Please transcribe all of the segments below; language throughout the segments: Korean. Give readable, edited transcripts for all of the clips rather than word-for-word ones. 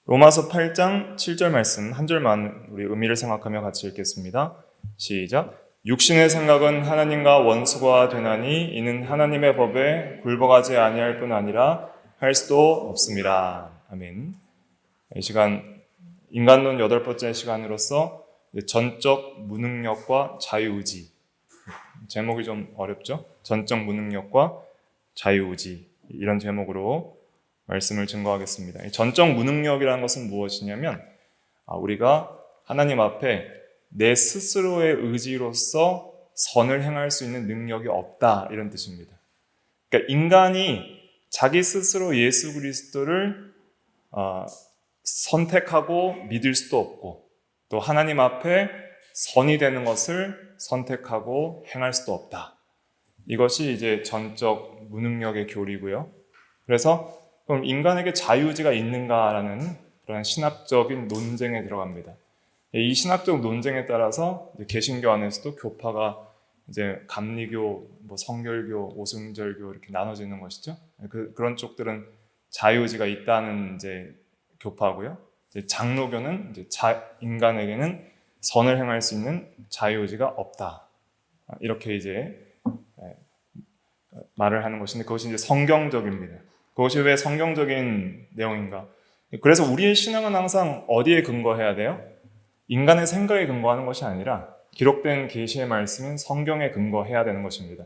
로마서 8장 7절 말씀 한 절만 우리 의미를 생각하며 같이 읽겠습니다. 시작. 육신의 생각은 하나님과 원수가 되나니 이는 하나님의 법에 굴복하지 아니할 뿐 아니라 할 수도 없습니다. 아멘. 이 시간 인간론 8번째 시간으로서 전적 무능력과 자유의지, 제목이 좀 어렵죠? 전적 무능력과 자유의지, 이런 제목으로 말씀을 증거하겠습니다. 전적 무능력이라는 것은 무엇이냐면 우리가 하나님 앞에 내 스스로의 의지로서 선을 행할 수 있는 능력이 없다, 이런 뜻입니다. 그러니까 인간이 자기 스스로 예수 그리스도를 선택하고 믿을 수도 없고, 또 하나님 앞에 선이 되는 것을 선택하고 행할 수도 없다. 이것이 이제 전적 무능력의 교리고요. 그래서 그럼 인간에게 자유의지가 있는가라는 그런 신학적인 논쟁에 들어갑니다. 이 신학적 논쟁에 따라서 개신교 안에서도 교파가 이제 감리교, 성결교, 오승절교 이렇게 나눠지는 것이죠. 그런 쪽들은 자유의지가 있다는 이제 교파고요. 이제 장로교는 이제 인간에게는 선을 행할 수 있는 자유의지가 없다. 이렇게 이제 말을 하는 것인데, 그것이 이제 성경적입니다. 그것이 왜 성경적인 내용인가? 그래서 우리의 신앙은 항상 어디에 근거해야 돼요? 인간의 생각에 근거하는 것이 아니라 기록된 계시의 말씀인 성경에 근거해야 되는 것입니다.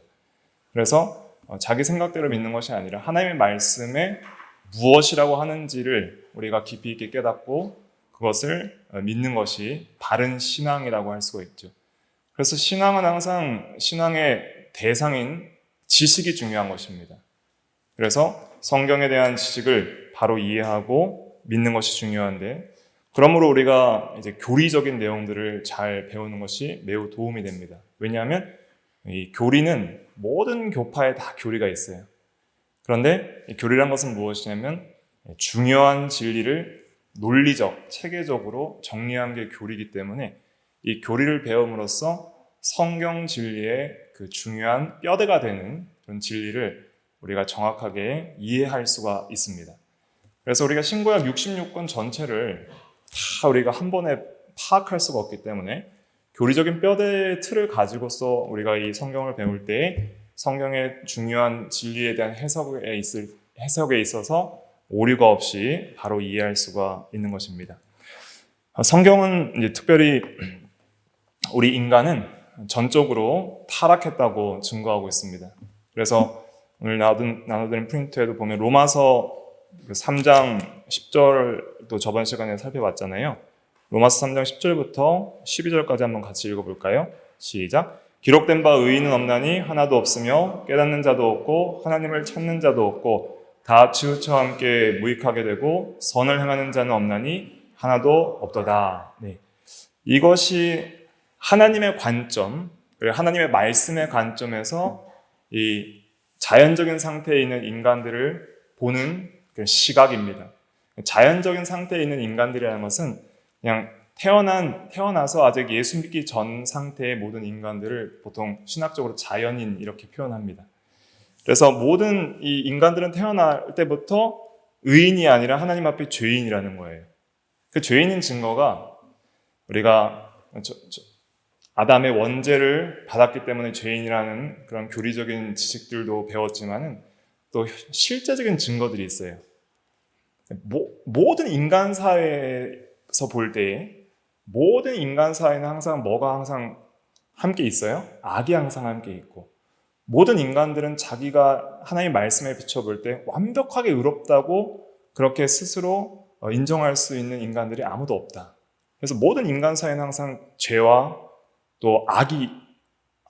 그래서 자기 생각대로 믿는 것이 아니라 하나님의 말씀에 무엇이라고 하는지를 우리가 깊이 있게 깨닫고 그것을 믿는 것이 바른 신앙이라고 할 수가 있죠. 그래서 신앙은 항상 신앙의 대상인 지식이 중요한 것입니다. 그래서 성경에 대한 지식을 바로 이해하고 믿는 것이 중요한데, 그러므로 우리가 이제 교리적인 내용들을 잘 배우는 것이 매우 도움이 됩니다. 왜냐하면 이 교리는 모든 교파에 다 교리가 있어요. 그런데 이 교리란 것은 무엇이냐면 중요한 진리를 논리적, 체계적으로 정리한 게 교리이기 때문에 이 교리를 배움으로써 성경 진리의 그 중요한 뼈대가 되는 그런 진리를 우리가 정확하게 이해할 수가 있습니다. 그래서 우리가 신구약 66권 전체를 다 우리가 한 번에 파악할 수가 없기 때문에 교리적인 뼈대의 틀을 가지고서 우리가 이 성경을 배울 때 성경의 중요한 진리에 대한 해석에 있어서 오류가 없이 바로 이해할 수가 있는 것입니다. 성경은 이제 특별히 우리 인간은 전적으로 타락했다고 증거하고 있습니다. 그래서 오늘 나눠드린 프린트에도 보면 로마서 3장 10절도 저번 시간에 살펴봤잖아요. 로마서 3장 10절부터 12절까지 한번 같이 읽어볼까요? 시작. 기록된 바 의인은 없나니 하나도 없으며 깨닫는 자도 없고 하나님을 찾는 자도 없고 다 치우쳐 함께 무익하게 되고 선을 행하는 자는 없나니 하나도 없도다. 네. 이것이 하나님의 관점, 그리고 하나님의 말씀의 관점에서 이 자연적인 상태에 있는 인간들을 보는 시각입니다. 자연적인 상태에 있는 인간들이라는 것은 그냥 태어나서 아직 예수 믿기 전 상태의 모든 인간들을 보통 신학적으로 자연인 이렇게 표현합니다. 그래서 모든 이 인간들은 태어날 때부터 의인이 아니라 하나님 앞에 죄인이라는 거예요. 그 죄인인 증거가 우리가 아담의 원죄를 받았기 때문에 죄인이라는 그런 교리적인 지식들도 배웠지만은 또 실제적인 증거들이 있어요. 모든 인간 사회에서 볼 때에 모든 인간 사회는 항상 뭐가 항상 함께 있어요? 악이 항상 함께 있고, 모든 인간들은 자기가 하나님의 말씀에 비춰볼 때 완벽하게 의롭다고 그렇게 스스로 인정할 수 있는 인간들이 아무도 없다. 그래서 모든 인간 사회는 항상 죄와 또 악이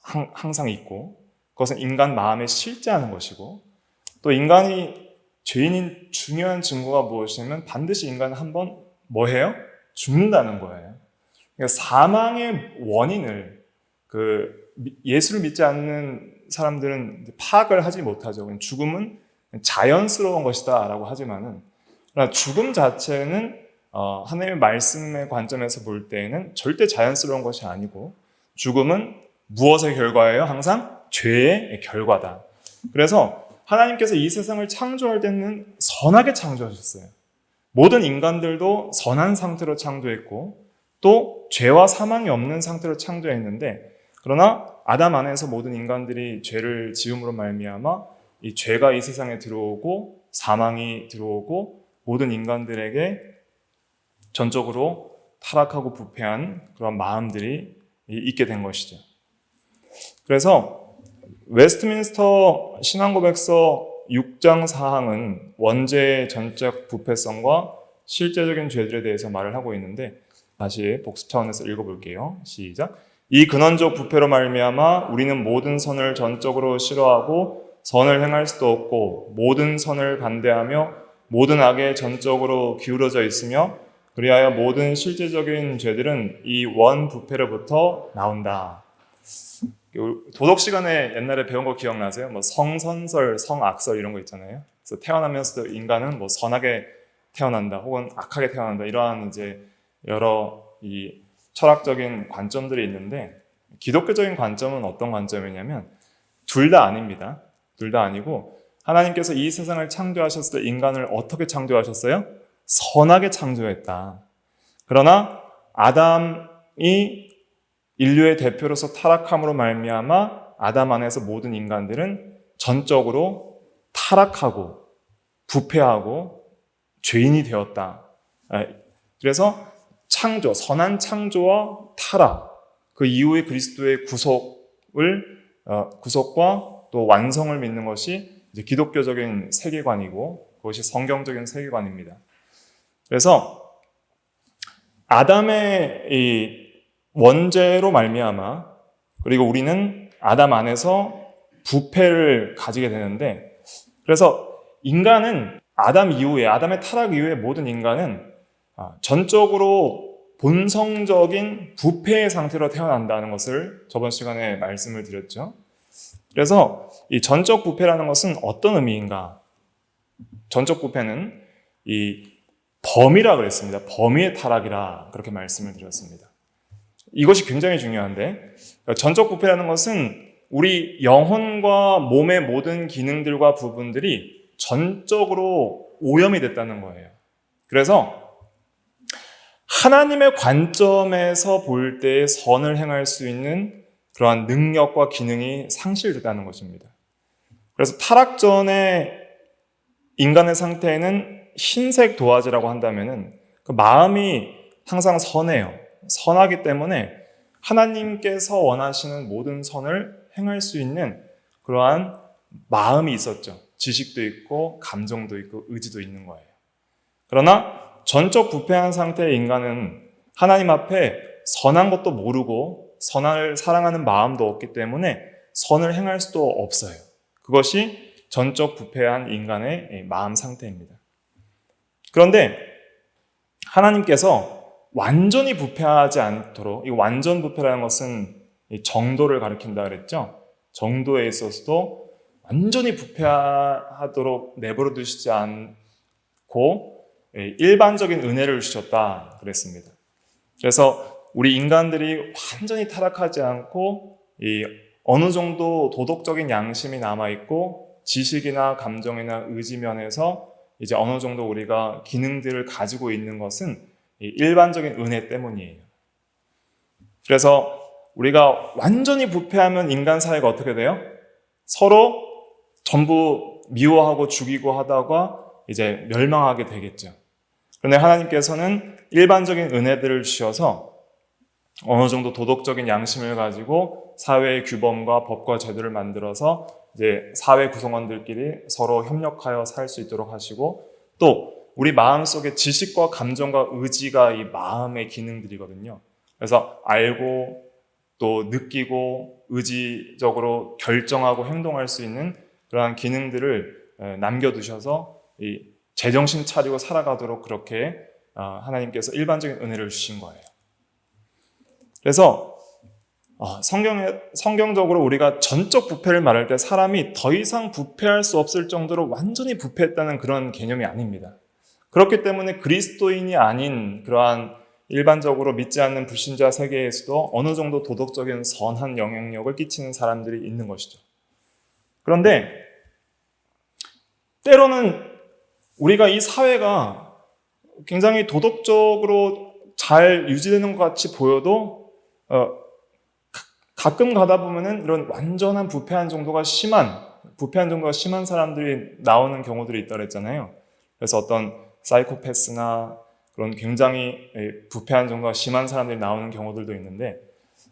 항상 있고, 그것은 인간 마음에 실제하는 것이고, 또 인간이 죄인인 중요한 증거가 무엇이냐면 반드시 인간은 한번 뭐 해요? 죽는다는 거예요. 그러니까 사망의 원인을 예수를 믿지 않는 사람들은 파악을 하지 못하죠. 죽음은 자연스러운 것이다 라고 하지만은, 그러나 죽음 자체는 하나님의 말씀의 관점에서 볼 때에는 절대 자연스러운 것이 아니고, 죽음은 무엇의 결과예요? 항상 죄의 결과다. 그래서 하나님께서 이 세상을 창조할 때는 선하게 창조하셨어요. 모든 인간들도 선한 상태로 창조했고 또 죄와 사망이 없는 상태로 창조했는데, 그러나 아담 안에서 모든 인간들이 죄를 지음으로 말미암아 이 죄가 이 세상에 들어오고 사망이 들어오고 모든 인간들에게 전적으로 타락하고 부패한 그런 마음들이 있게 된 것이죠. 그래서 웨스트민스터 신앙고백서 6장 4항은 원죄의 전적 부패성과 실제적인 죄들에 대해서 말을 하고 있는데, 다시 복습 차원에서 읽어볼게요. 시작. 이 근원적 부패로 말미암아 우리는 모든 선을 전적으로 싫어하고 선을 행할 수도 없고 모든 선을 반대하며 모든 악에 전적으로 기울어져 있으며, 그리하여 모든 실제적인 죄들은 이 원 부패로부터 나온다. 도덕 시간에 옛날에 배운 거 기억나세요? 뭐 성선설, 성악설 이런 거 있잖아요. 그래서 태어나면서도 인간은 뭐 선하게 태어난다, 혹은 악하게 태어난다, 이러한 이제 여러 이 철학적인 관점들이 있는데, 기독교적인 관점은 어떤 관점이냐면 둘 다 아닙니다. 둘 다 아니고, 하나님께서 이 세상을 창조하셨을 때 인간을 어떻게 창조하셨어요? 선하게 창조했다. 그러나 아담이 인류의 대표로서 타락함으로 말미암아 아담 안에서 모든 인간들은 전적으로 타락하고 부패하고 죄인이 되었다. 그래서 창조, 선한 창조와 타락, 그 이후에 그리스도의 구속과 또 완성을 믿는 것이 이제 기독교적인 세계관이고, 그것이 성경적인 세계관입니다. 그래서 아담의 이 원죄로 말미암아, 그리고 우리는 아담 안에서 부패를 가지게 되는데, 그래서 인간은 아담의 타락 이후에 모든 인간은 전적으로 본성적인 부패의 상태로 태어난다는 것을 저번 시간에 말씀을 드렸죠. 그래서 이 전적 부패라는 것은 어떤 의미인가? 전적 부패는 이 범위라 그랬습니다. 범위의 타락이라 그렇게 말씀을 드렸습니다. 이것이 굉장히 중요한데, 전적 부패라는 것은 우리 영혼과 몸의 모든 기능들과 부분들이 전적으로 오염이 됐다는 거예요. 그래서 하나님의 관점에서 볼 때 선을 행할 수 있는 그러한 능력과 기능이 상실됐다는 것입니다. 그래서 타락 전에 인간의 상태에는 흰색 도화지라고 한다면은 그 마음이 항상 선해요. 선하기 때문에 하나님께서 원하시는 모든 선을 행할 수 있는 그러한 마음이 있었죠. 지식도 있고 감정도 있고 의지도 있는 거예요. 그러나 전적 부패한 상태의 인간은 하나님 앞에 선한 것도 모르고 선을 사랑하는 마음도 없기 때문에 선을 행할 수도 없어요. 그것이 전적 부패한 인간의 마음 상태입니다. 그런데 하나님께서 완전히 부패하지 않도록, 이 완전 부패라는 것은 정도를 가리킨다 그랬죠. 정도에 있어서도 완전히 부패하도록 내버려 두시지 않고 일반적인 은혜를 주셨다 그랬습니다. 그래서 우리 인간들이 완전히 타락하지 않고 어느 정도 도덕적인 양심이 남아있고 지식이나 감정이나 의지 면에서 이제 어느 정도 우리가 기능들을 가지고 있는 것은 일반적인 은혜 때문이에요. 그래서 우리가 완전히 부패하면 인간 사회가 어떻게 돼요? 서로 전부 미워하고 죽이고 하다가 이제 멸망하게 되겠죠. 그런데 하나님께서는 일반적인 은혜들을 주셔서 어느 정도 도덕적인 양심을 가지고 사회의 규범과 법과 제도를 만들어서 이제 사회 구성원들끼리 서로 협력하여 살 수 있도록 하시고, 또 우리 마음속에 지식과 감정과 의지가 이 마음의 기능들이거든요. 그래서 알고 또 느끼고 의지적으로 결정하고 행동할 수 있는 그러한 기능들을 남겨두셔서 이 제정신 차리고 살아가도록 그렇게 하나님께서 일반적인 은혜를 주신 거예요. 그래서 성경적으로 우리가 전적 부패를 말할 때 사람이 더 이상 부패할 수 없을 정도로 완전히 부패했다는 그런 개념이 아닙니다. 그렇기 때문에 그리스도인이 아닌 그러한 일반적으로 믿지 않는 불신자 세계에서도 어느 정도 도덕적인 선한 영향력을 끼치는 사람들이 있는 것이죠. 그런데 때로는 우리가 이 사회가 굉장히 도덕적으로 잘 유지되는 것 같이 보여도 가끔 가다 보면은 이런 완전한 부패한 정도가 심한 사람들이 나오는 경우들이 있다 그랬잖아요. 그래서 어떤 사이코패스나 그런 굉장히 부패한 정도가 심한 사람들이 나오는 경우들도 있는데,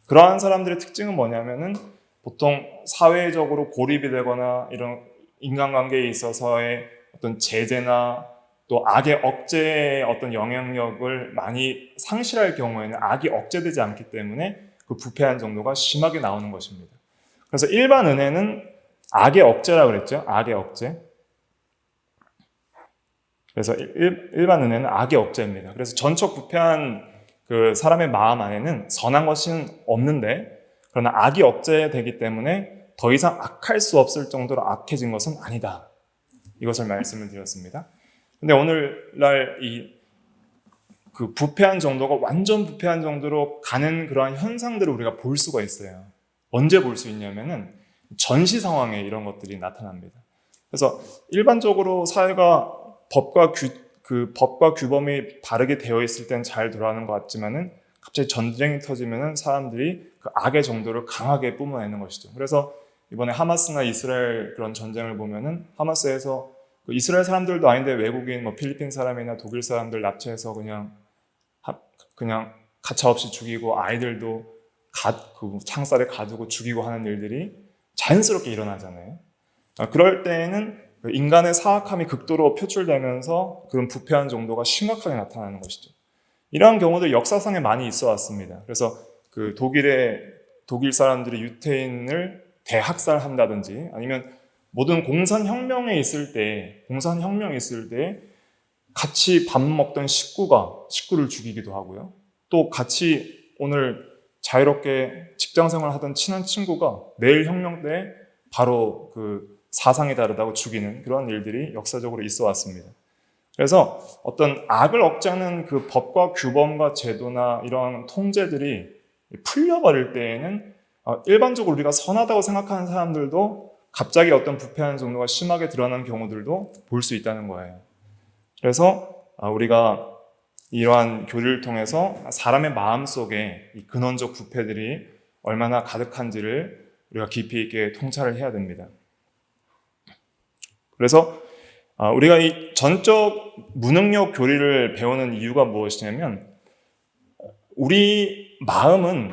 그러한 사람들의 특징은 뭐냐면은 보통 사회적으로 고립이 되거나 이런 인간관계에 있어서의 어떤 제재나 또 악의 억제의 어떤 영향력을 많이 상실할 경우에는 악이 억제되지 않기 때문에 그 부패한 정도가 심하게 나오는 것입니다. 그래서 일반 은혜는 악의 억제라고 그랬죠. 악의 억제. 그래서 일반 은혜는 악의 억제입니다. 그래서 전적 부패한 그 사람의 마음 안에는 선한 것은 없는데, 그러나 악이 억제되기 때문에 더 이상 악할 수 없을 정도로 악해진 것은 아니다. 이것을 말씀을 드렸습니다. 근데 오늘날 그 부패한 정도가 완전 부패한 정도로 가는 그러한 현상들을 우리가 볼 수가 있어요. 언제 볼 수 있냐면은 전시 상황에 이런 것들이 나타납니다. 그래서 일반적으로 사회가 법과 규범이 바르게 되어 있을 땐 잘 돌아가는 것 같지만은 갑자기 전쟁이 터지면은 사람들이 그 악의 정도를 강하게 뿜어내는 것이죠. 그래서 이번에 하마스나 이스라엘 그런 전쟁을 보면은 하마스에서 그 이스라엘 사람들도 아닌데 외국인 뭐 필리핀 사람이나 독일 사람들 납치해서 그냥 가차없이 죽이고 아이들도 그 창살에 가두고 죽이고 하는 일들이 자연스럽게 일어나잖아요. 그럴 때에는 인간의 사악함이 극도로 표출되면서 그런 부패한 정도가 심각하게 나타나는 것이죠. 이러한 경우도 역사상에 많이 있어 왔습니다. 그래서 그 독일 사람들이 유태인을 대학살한다든지, 아니면 모든 공산혁명이 있을 때 같이 밥 먹던 식구를 죽이기도 하고요. 또 같이 오늘 자유롭게 직장생활 하던 친한 친구가 내일 혁명 때 바로 그 사상이 다르다고 죽이는 그런 일들이 역사적으로 있어 왔습니다. 그래서 어떤 악을 억제하는 그 법과 규범과 제도나 이러한 통제들이 풀려버릴 때에는 일반적으로 우리가 선하다고 생각하는 사람들도 갑자기 어떤 부패한 정도가 심하게 드러나는 경우들도 볼 수 있다는 거예요. 그래서 우리가 이러한 교리를 통해서 사람의 마음속에 이 근원적 부패들이 얼마나 가득한지를 우리가 깊이 있게 통찰을 해야 됩니다. 그래서 우리가 이 전적 무능력 교리를 배우는 이유가 무엇이냐면, 우리 마음은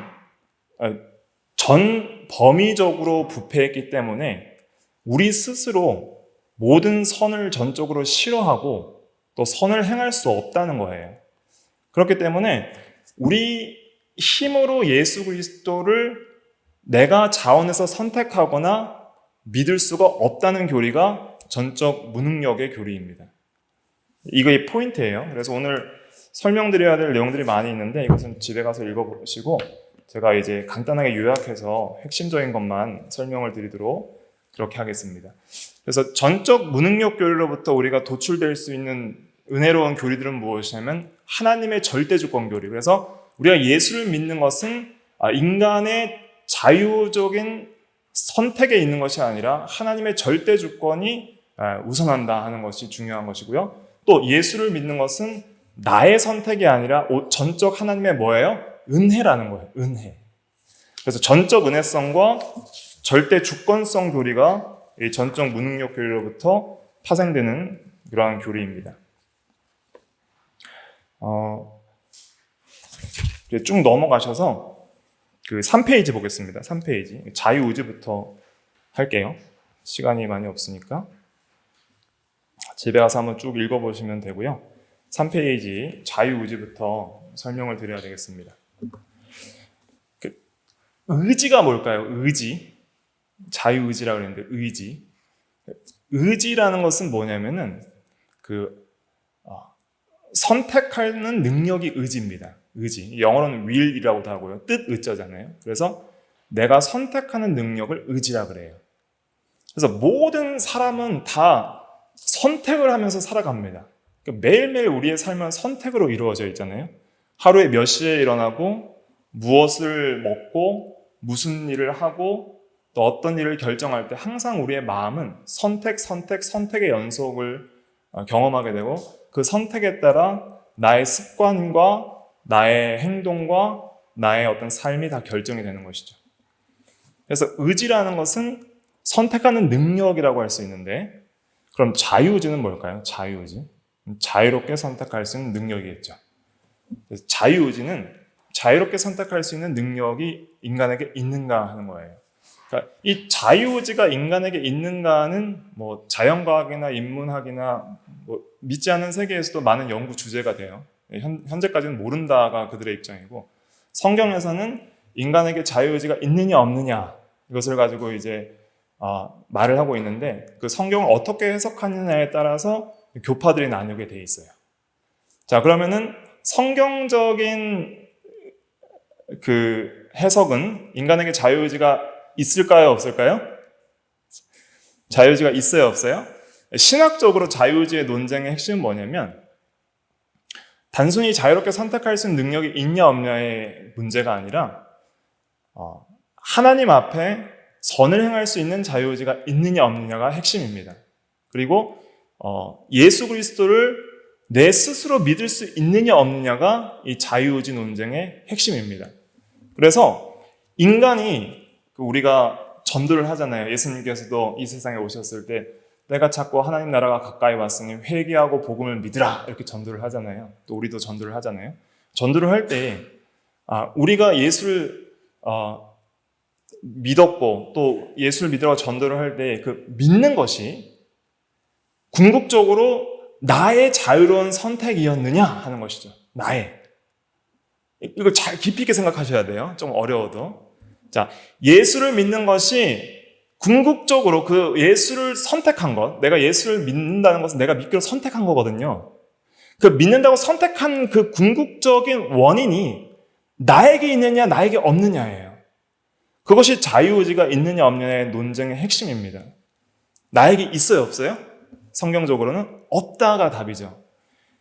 전 범위적으로 부패했기 때문에 우리 스스로 모든 선을 전적으로 싫어하고 또 선을 행할 수 없다는 거예요. 그렇기 때문에 우리 힘으로 예수 그리스도를 내가 자원해서 선택하거나 믿을 수가 없다는 교리가 전적 무능력의 교리입니다. 이게 포인트예요. 그래서 오늘 설명드려야 될 내용들이 많이 있는데 이것은 집에 가서 읽어보시고, 제가 이제 간단하게 요약해서 핵심적인 것만 설명을 드리도록 그렇게 하겠습니다. 그래서 전적 무능력 교리로부터 우리가 도출될 수 있는 은혜로운 교리들은 무엇이냐면 하나님의 절대주권 교리. 그래서 우리가 예수를 믿는 것은 인간의 자유적인 선택에 있는 것이 아니라 하나님의 절대주권이 우선한다 하는 것이 중요한 것이고요. 또 예수를 믿는 것은 나의 선택이 아니라 전적 하나님의 뭐예요? 은혜라는 거예요. 은혜. 그래서 전적 은혜성과 절대 주권성 교리가 이 전적 무능력 교리로부터 파생되는 그러한 교리입니다. 쭉 넘어가셔서 그 3페이지 보겠습니다. 3페이지. 자유의지부터 할게요. 시간이 많이 없으니까. 집에 가서 한번 쭉 읽어보시면 되고요. 3페이지 자유의지부터 설명을 드려야 되겠습니다. 의지가 뭘까요? 의지. 자유의지라고 그랬는데 의지. 의지라는 것은 뭐냐면은 선택하는 능력이 의지입니다. 의지. 영어로는 will이라고도 하고요. 뜻 의자잖아요. 그래서 내가 선택하는 능력을 의지라 그래요. 그래서 모든 사람은 다 선택을 하면서 살아갑니다. 그러니까 매일매일 우리의 삶은 선택으로 이루어져 있잖아요. 하루에 몇 시에 일어나고 무엇을 먹고 무슨 일을 하고 또 어떤 일을 결정할 때 항상 우리의 마음은 선택의 연속을 경험하게 되고 그 선택에 따라 나의 습관과 나의 행동과 나의 어떤 삶이 다 결정이 되는 것이죠. 그래서 의지라는 것은 선택하는 능력이라고 할 수 있는데, 그럼 자유의지는 뭘까요? 자유의지. 자유롭게 선택할 수 있는 능력이겠죠. 그래서 자유의지는 자유롭게 선택할 수 있는 능력이 인간에게 있는가 하는 거예요. 그러니까 이 자유의지가 인간에게 있는가는 뭐 자연과학이나 인문학이나 뭐 믿지 않는 세계에서도 많은 연구 주제가 돼요. 현재까지는 모른다가 그들의 입장이고, 성경에서는 인간에게 자유의지가 있느냐 없느냐 이것을 가지고 이제 말을 하고 있는데, 그 성경을 어떻게 해석하느냐에 따라서 교파들이 나뉘게 돼 있어요. 자, 그러면은 성경적인 그 해석은 인간에게 자유의지가 있을까요, 없을까요? 자유의지가 있어요, 없어요? 신학적으로 자유의지의 논쟁의 핵심은 뭐냐면, 단순히 자유롭게 선택할 수 있는 능력이 있냐 없냐의 문제가 아니라 하나님 앞에 선을 행할 수 있는 자유의지가 있느냐 없느냐가 핵심입니다. 그리고 예수 그리스도를 내 스스로 믿을 수 있느냐 없느냐가 이 자유의지 논쟁의 핵심입니다. 그래서 인간이, 우리가 전도를 하잖아요. 예수님께서도 이 세상에 오셨을 때 내가 자꾸 하나님 나라가 가까이 왔으니 회개하고 복음을 믿으라 이렇게 전도를 하잖아요. 또 우리도 전도를 하잖아요. 전도를 할 때 우리가 예수를 믿었고 또 예수를 믿으라고 전도를 할 때 그 믿는 것이 궁극적으로 나의 자유로운 선택이었느냐 하는 것이죠. 나의. 이걸 잘 깊이 있게 생각하셔야 돼요. 좀 어려워도. 자, 예수를 믿는 것이 궁극적으로 그 예수를 선택한 것, 내가 예수를 믿는다는 것은 내가 믿기로 선택한 거거든요. 그 믿는다고 선택한 그 궁극적인 원인이 나에게 있느냐 나에게 없느냐예요. 그것이 자유의지가 있느냐 없느냐의 논쟁의 핵심입니다. 나에게 있어요 없어요? 성경적으로는 없다가 답이죠.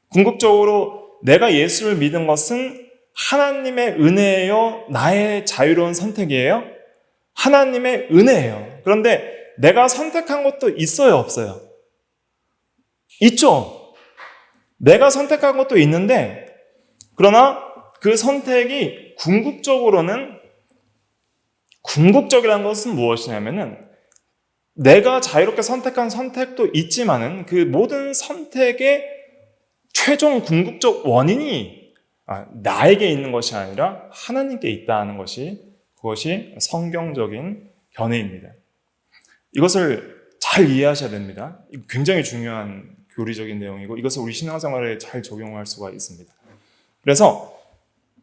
궁극적으로 내가 예수를 믿은 것은 하나님의 은혜예요? 나의 자유로운 선택이에요? 하나님의 은혜예요. 그런데 내가 선택한 것도 있어요 없어요? 있죠. 내가 선택한 것도 있는데, 그러나 그 선택이 궁극적이라는 것은 무엇이냐면은, 내가 자유롭게 선택한 선택도 있지만은 그 모든 선택의 최종 궁극적 원인이 나에게 있는 것이 아니라 하나님께 있다는 것이, 그것이 성경적인 견해입니다. 이것을 잘 이해하셔야 됩니다. 굉장히 중요한 교리적인 내용이고 이것을 우리 신앙생활에 잘 적용할 수가 있습니다. 그래서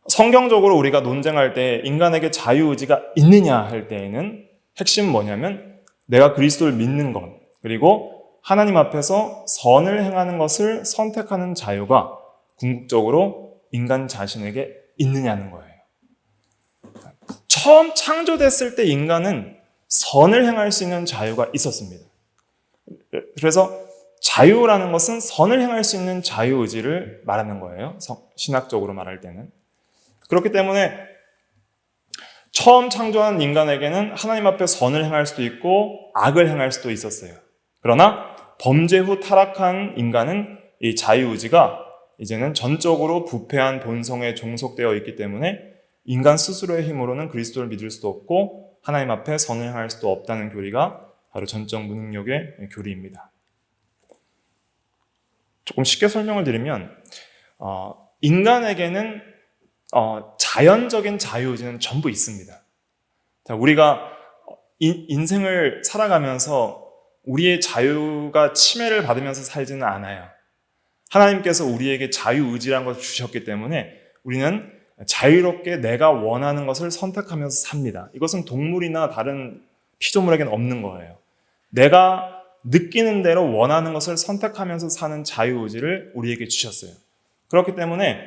성경적으로 우리가 논쟁할 때 인간에게 자유의지가 있느냐 할 때에는 핵심은 뭐냐면, 내가 그리스도를 믿는 것, 그리고 하나님 앞에서 선을 행하는 것을 선택하는 자유가 궁극적으로 인간 자신에게 있느냐는 거예요. 처음 창조됐을 때 인간은 선을 행할 수 있는 자유가 있었습니다. 그래서 자유라는 것은 선을 행할 수 있는 자유의지를 말하는 거예요. 신학적으로 말할 때는. 그렇기 때문에 처음 창조한 인간에게는 하나님 앞에 선을 행할 수도 있고 악을 행할 수도 있었어요. 그러나 범죄 후 타락한 인간은 이 자유의지가 이제는 전적으로 부패한 본성에 종속되어 있기 때문에 인간 스스로의 힘으로는 그리스도를 믿을 수도 없고 하나님 앞에 선을 행할 수도 없다는 교리가 바로 전적 무능력의 교리입니다. 조금 쉽게 설명을 드리면 인간에게는 자연적인 자유의지는 전부 있습니다. 자, 우리가 인생을 살아가면서 우리의 자유가 침해를 받으면서 살지는 않아요. 하나님께서 우리에게 자유의지라는 것을 주셨기 때문에 우리는 자유롭게 내가 원하는 것을 선택하면서 삽니다. 이것은 동물이나 다른 피조물에게는 없는 거예요. 내가 느끼는 대로 원하는 것을 선택하면서 사는 자유의지를 우리에게 주셨어요. 그렇기 때문에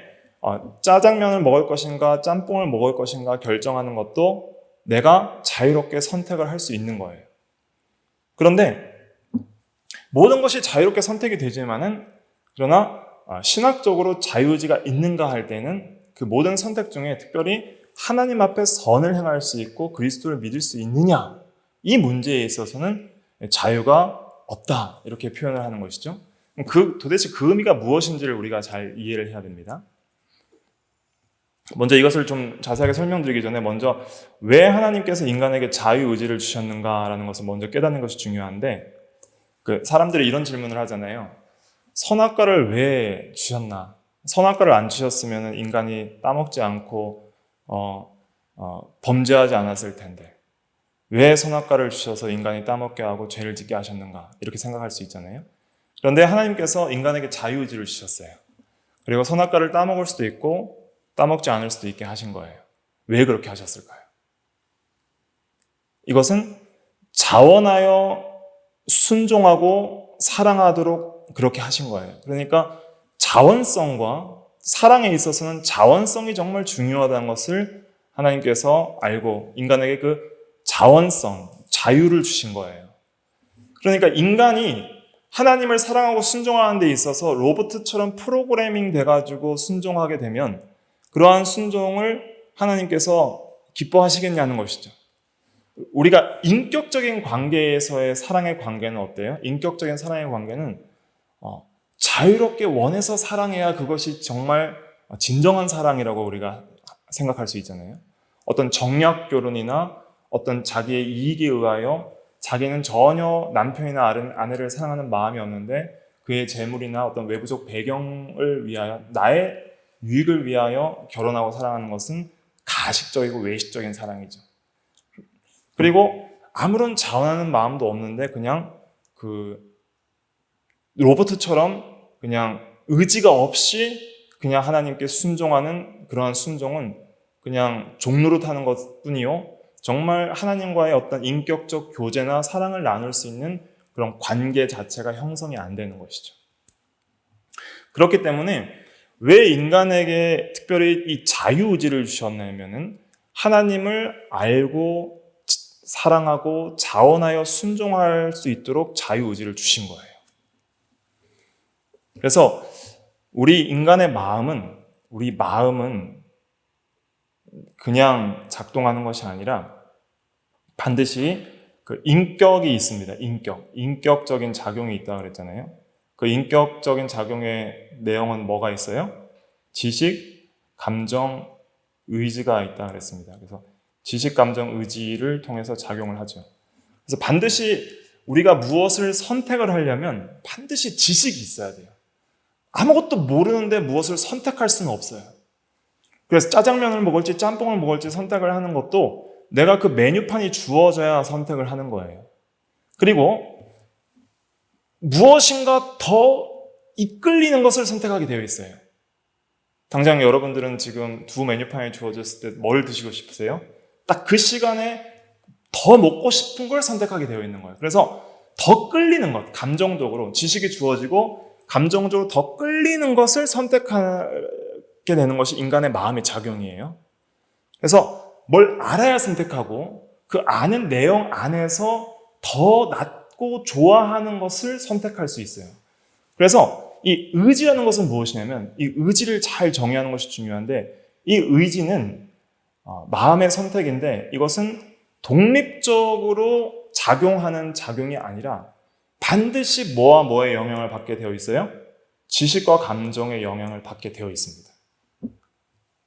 짜장면을 먹을 것인가 짬뽕을 먹을 것인가 결정하는 것도 내가 자유롭게 선택을 할 수 있는 거예요. 그런데 모든 것이 자유롭게 선택이 되지만은, 그러나 신학적으로 자유의지가 있는가 할 때는 그 모든 선택 중에 특별히 하나님 앞에 선을 행할 수 있고 그리스도를 믿을 수 있느냐, 이 문제에 있어서는 자유가 없다, 이렇게 표현을 하는 것이죠. 도대체 그 의미가 무엇인지를 우리가 잘 이해를 해야 됩니다. 먼저 이것을 좀 자세하게 설명드리기 전에 먼저 왜 하나님께서 인간에게 자유의지를 주셨는가라는 것을 먼저 깨닫는 것이 중요한데, 사람들이 이런 질문을 하잖아요. 선악과를 왜 주셨나? 선악과를 안 주셨으면 인간이 따먹지 않고 범죄하지 않았을 텐데 왜 선악과를 주셔서 인간이 따먹게 하고 죄를 짓게 하셨는가? 이렇게 생각할 수 있잖아요. 그런데 하나님께서 인간에게 자유의지를 주셨어요. 그리고 선악과를 따먹을 수도 있고 따먹지 않을 수도 있게 하신 거예요. 왜 그렇게 하셨을까요? 이것은 자원하여 순종하고 사랑하도록 그렇게 하신 거예요. 그러니까 자원성과 사랑에 있어서는 자원성이 정말 중요하다는 것을 하나님께서 알고 인간에게 그 자원성, 자유를 주신 거예요. 그러니까 인간이 하나님을 사랑하고 순종하는 데 있어서 로봇처럼 프로그래밍 돼가지고 순종하게 되면 그러한 순종을 하나님께서 기뻐하시겠냐는 것이죠. 우리가 인격적인 관계에서의 사랑의 관계는 어때요? 인격적인 사랑의 관계는 자유롭게 원해서 사랑해야 그것이 정말 진정한 사랑이라고 우리가 생각할 수 있잖아요. 어떤 정략 결혼이나 어떤 자기의 이익에 의하여 자기는 전혀 남편이나 아내를 사랑하는 마음이 없는데 그의 재물이나 어떤 외부적 배경을 위하여 나의 유익을 위하여 결혼하고 사랑하는 것은 가식적이고 외식적인 사랑이죠. 그리고 아무런 자원하는 마음도 없는데 그냥 로봇처럼 그냥 의지가 없이 그냥 하나님께 순종하는 그러한 순종은 그냥 종로로 타는 것뿐이요. 정말 하나님과의 어떤 인격적 교제나 사랑을 나눌 수 있는 그런 관계 자체가 형성이 안 되는 것이죠. 그렇기 때문에 왜 인간에게 특별히 이 자유의지를 주셨냐면은 하나님을 알고 사랑하고 자원하여 순종할 수 있도록 자유의지를 주신 거예요. 그래서 우리 마음은 그냥 작동하는 것이 아니라 반드시 그 인격이 있습니다. 인격적인 작용이 있다고 그랬잖아요. 그 인격적인 작용의 내용은 뭐가 있어요? 지식, 감정, 의지가 있다고 그랬습니다. 그래서 지식, 감정, 의지를 통해서 작용을 하죠. 그래서 반드시 우리가 무엇을 선택을 하려면 반드시 지식이 있어야 돼요. 아무것도 모르는데 무엇을 선택할 수는 없어요. 그래서 짜장면을 먹을지 짬뽕을 먹을지 선택을 하는 것도 내가 그 메뉴판이 주어져야 선택을 하는 거예요. 그리고 무엇인가 더 이끌리는 것을 선택하게 되어 있어요. 당장 여러분들은 지금 두 메뉴판이 주어졌을 때 뭘 드시고 싶으세요? 딱 그 시간에 더 먹고 싶은 걸 선택하게 되어 있는 거예요. 그래서 더 끌리는 것, 감정적으로 지식이 주어지고 감정적으로 더 끌리는 것을 선택하게 되는 것이 인간의 마음의 작용이에요. 그래서 뭘 알아야 선택하고 그 아는 내용 안에서 더 낫고 좋아하는 것을 선택할 수 있어요. 그래서 이 의지라는 것은 무엇이냐면 이 의지를 잘 정의하는 것이 중요한데 이 의지는 마음의 선택인데 이것은 독립적으로 작용하는 작용이 아니라 반드시 뭐와 뭐의 영향을 받게 되어 있어요? 지식과 감정의 영향을 받게 되어 있습니다.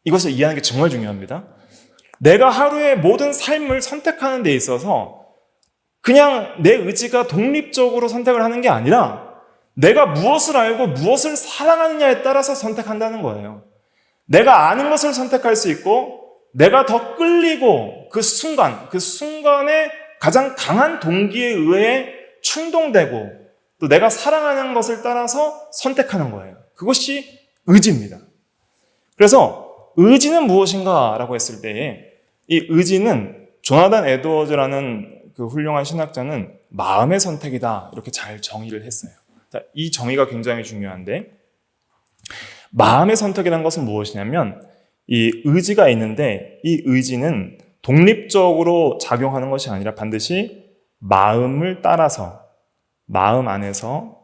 이것을 이해하는 게 정말 중요합니다. 내가 하루의 모든 삶을 선택하는 데 있어서 그냥 내 의지가 독립적으로 선택을 하는 게 아니라 내가 무엇을 알고 무엇을 사랑하느냐에 따라서 선택한다는 거예요. 내가 아는 것을 선택할 수 있고 내가 더 끌리고 그 순간에 가장 강한 동기에 의해 충동되고 또 내가 사랑하는 것을 따라서 선택하는 거예요. 그것이 의지입니다. 그래서 의지는 무엇인가 라고 했을 때에 이 의지는 조나단 에드워즈라는 그 훌륭한 신학자는 마음의 선택이다 이렇게 잘 정의를 했어요. 이 정의가 굉장히 중요한데 마음의 선택이라는 것은 무엇이냐면 이 의지가 있는데 이 의지는 독립적으로 작용하는 것이 아니라 반드시 마음을 따라서 마음 안에서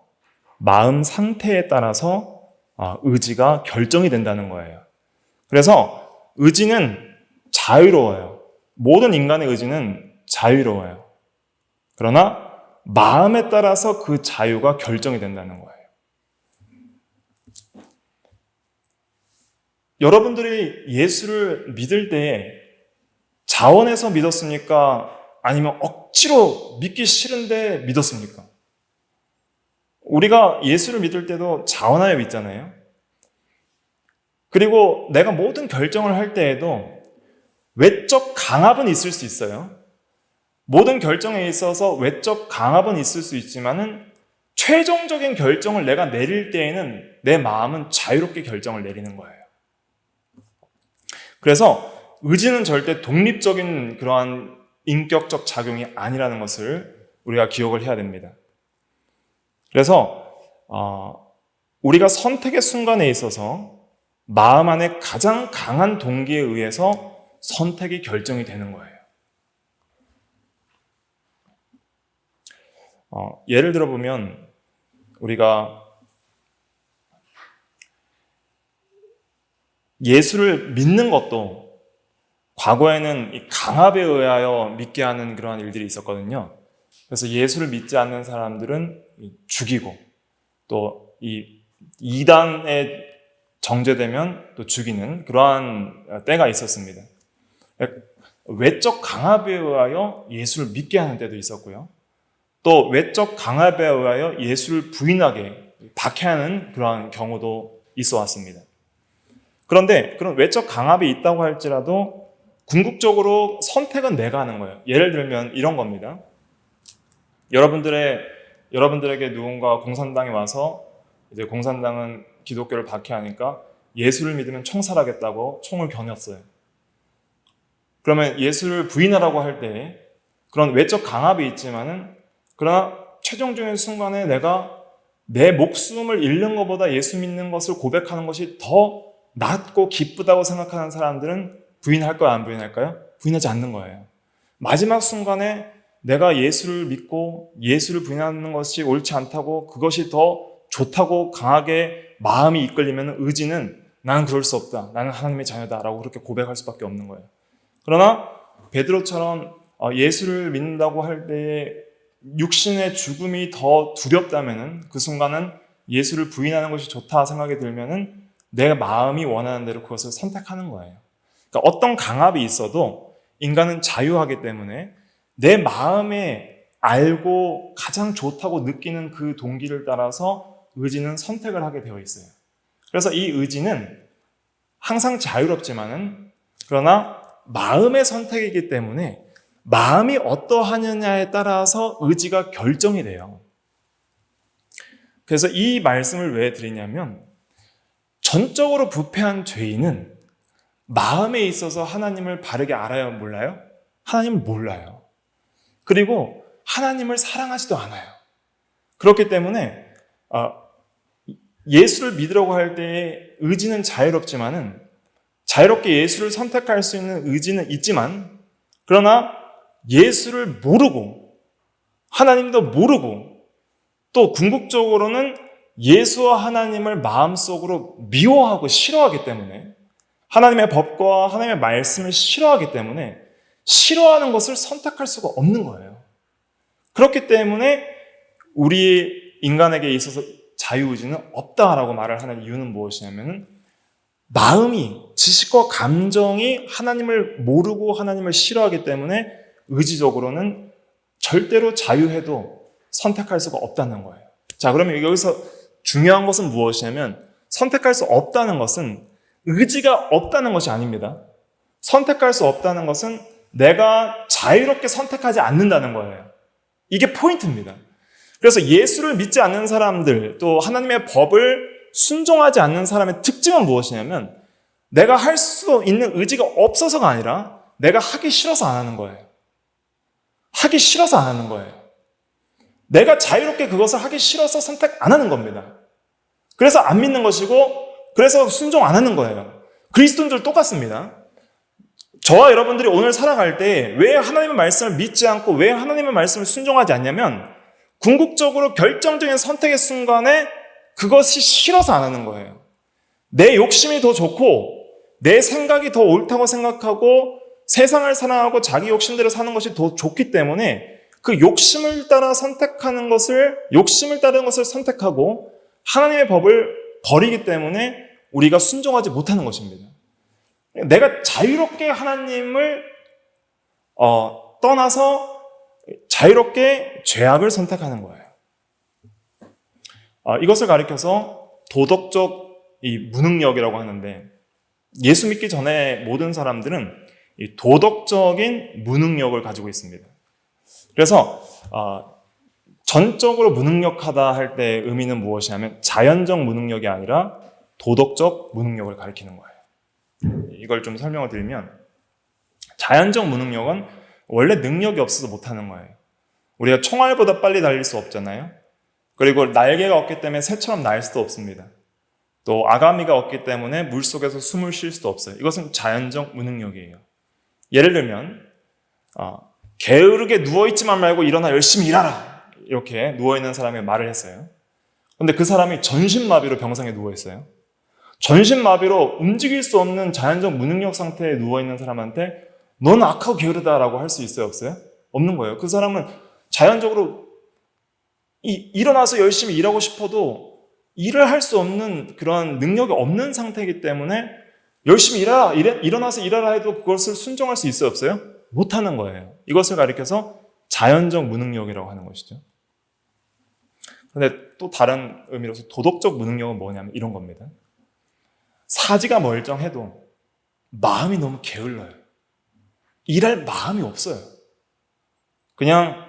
마음 상태에 따라서 의지가 결정이 된다는 거예요. 그래서 의지는 자유로워요. 모든 인간의 의지는 자유로워요. 그러나 마음에 따라서 그 자유가 결정이 된다는 거예요. 여러분들이 예수를 믿을 때 자원해서 믿었습니까? 아니면 억지로 믿기 싫은데 믿었습니까? 우리가 예수를 믿을 때도 자원하여 믿잖아요. 그리고 내가 모든 결정을 할 때에도 외적 강압은 있을 수 있어요. 모든 결정에 있어서 외적 강압은 있을 수 있지만은 최종적인 결정을 내가 내릴 때에는 내 마음은 자유롭게 결정을 내리는 거예요. 그래서 의지는 절대 독립적인 그러한 인격적 작용이 아니라는 것을 우리가 기억을 해야 됩니다. 그래서 우리가 선택의 순간에 있어서 마음 안에 가장 강한 동기에 의해서 선택이 결정이 되는 거예요. 예를 들어보면 우리가 예수를 믿는 것도 과거에는 이 강압에 의하여 믿게 하는 그러한 일들이 있었거든요. 그래서 예수를 믿지 않는 사람들은 죽이고 또 이 이단에 정죄되면 또 죽이는 그러한 때가 있었습니다. 외적 강압에 의하여 예수를 믿게 하는 때도 있었고요. 또 외적 강압에 의하여 예수를 부인하게 박해하는 그러한 경우도 있어 왔습니다. 그런데 그런 외적 강압이 있다고 할지라도 궁극적으로 선택은 내가 하는 거예요. 예를 들면 이런 겁니다. 여러분들에게 누군가 공산당에 와서 이제 공산당은 기독교를 박해하니까 예수를 믿으면 총살하겠다고 총을 겨눴어요. 그러면 예수를 부인하라고 할 때 그런 외적 강압이 있지만은 그러나 최종적인 순간에 내가 내 목숨을 잃는 것보다 예수 믿는 것을 고백하는 것이 더 낫고 기쁘다고 생각하는 사람들은 부인할까요? 안 부인할까요? 부인하지 않는 거예요. 마지막 순간에 내가 예수를 믿고 예수를 부인하는 것이 옳지 않다고 그것이 더 좋다고 강하게 마음이 이끌리면 의지는 나는 그럴 수 없다. 나는 하나님의 자녀다라고 그렇게 고백할 수밖에 없는 거예요. 그러나 베드로처럼 예수를 믿는다고 할 때 육신의 죽음이 더 두렵다면은 그 순간은 예수를 부인하는 것이 좋다 생각이 들면은 내 마음이 원하는 대로 그것을 선택하는 거예요. 그러니까 어떤 강압이 있어도 인간은 자유하기 때문에 내 마음에 알고 가장 좋다고 느끼는 그 동기를 따라서 의지는 선택을 하게 되어 있어요. 그래서 이 의지는 항상 자유롭지만은 그러나 마음의 선택이기 때문에 마음이 어떠하느냐에 따라서 의지가 결정이 돼요. 그래서 이 말씀을 왜 드리냐면 전적으로 부패한 죄인은 마음에 있어서 하나님을 바르게 알아요? 몰라요? 하나님을 몰라요. 그리고 하나님을 사랑하지도 않아요. 그렇기 때문에 예수를 믿으려고 할 때 의지는 자유롭지만은 자유롭게 예수를 선택할 수 있는 의지는 있지만 그러나 예수를 모르고 하나님도 모르고 또 궁극적으로는 예수와 하나님을 마음속으로 미워하고 싫어하기 때문에 하나님의 법과 하나님의 말씀을 싫어하기 때문에 싫어하는 것을 선택할 수가 없는 거예요. 그렇기 때문에 우리 인간에게 있어서 자유의지는 없다라고 말을 하는 이유는 무엇이냐면 마음이, 지식과 감정이 하나님을 모르고 하나님을 싫어하기 때문에 의지적으로는 절대로 자유해도 선택할 수가 없다는 거예요. 자, 그러면 여기서 중요한 것은 무엇이냐면 선택할 수 없다는 것은 의지가 없다는 것이 아닙니다. 선택할 수 없다는 것은 내가 자유롭게 선택하지 않는다는 거예요. 이게 포인트입니다. 그래서 예수를 믿지 않는 사람들, 또 하나님의 법을 순종하지 않는 사람의 특징은 무엇이냐면 내가 할 수 있는 의지가 없어서가 아니라 내가 하기 싫어서 안 하는 거예요. 하기 싫어서 안 하는 거예요. 내가 자유롭게 그것을 하기 싫어서 선택 안 하는 겁니다. 그래서 안 믿는 것이고 그래서 순종 안 하는 거예요. 그리스도인들 똑같습니다. 저와 여러분들이 오늘 살아갈 때 왜 하나님의 말씀을 믿지 않고 왜 하나님의 말씀을 순종하지 않냐면 궁극적으로 결정적인 선택의 순간에 그것이 싫어서 안 하는 거예요. 내 욕심이 더 좋고 내 생각이 더 옳다고 생각하고 세상을 사랑하고 자기 욕심대로 사는 것이 더 좋기 때문에 그 욕심을 따라 선택하는 것을 욕심을 따르는 것을 선택하고 하나님의 법을 버리기 때문에 우리가 순종하지 못하는 것입니다. 내가 자유롭게 하나님을 떠나서 자유롭게 죄악을 선택하는 거예요. 이것을 가리켜서 도덕적 이 무능력이라고 하는데, 예수 믿기 전에 모든 사람들은 이 도덕적인 무능력을 가지고 있습니다. 그래서 전적으로 무능력하다 할 때 의미는 무엇이냐면 자연적 무능력이 아니라 도덕적 무능력을 가리키는 거예요. 이걸 좀 설명을 드리면, 자연적 무능력은 원래 능력이 없어서 못하는 거예요. 우리가 총알보다 빨리 달릴 수 없잖아요. 그리고 날개가 없기 때문에 새처럼 날 수도 없습니다. 또 아가미가 없기 때문에 물속에서 숨을 쉴 수도 없어요. 이것은 자연적 무능력이에요. 예를 들면 게으르게 누워있지만 말고 일어나 열심히 일하라, 이렇게 누워있는 사람이 말을 했어요. 근데 그 사람이 전신마비로 병상에 누워있어요. 전신마비로 움직일 수 없는 자연적 무능력 상태에 누워있는 사람한테 넌 악하고 게으르다라고 할 수 있어요, 없어요? 없는 거예요. 그 사람은 자연적으로 일어나서 열심히 일하고 싶어도 일을 할 수 없는 그런 능력이 없는 상태이기 때문에 열심히 일어나서 일하라 해도 그것을 순종할 수 있어요, 없어요? 못하는 거예요. 이것을 가리켜서 자연적 무능력이라고 하는 것이죠. 그런데 또 다른 의미로서 도덕적 무능력은 뭐냐면 이런 겁니다. 사지가 멀쩡해도 마음이 너무 게을러요. 일할 마음이 없어요. 그냥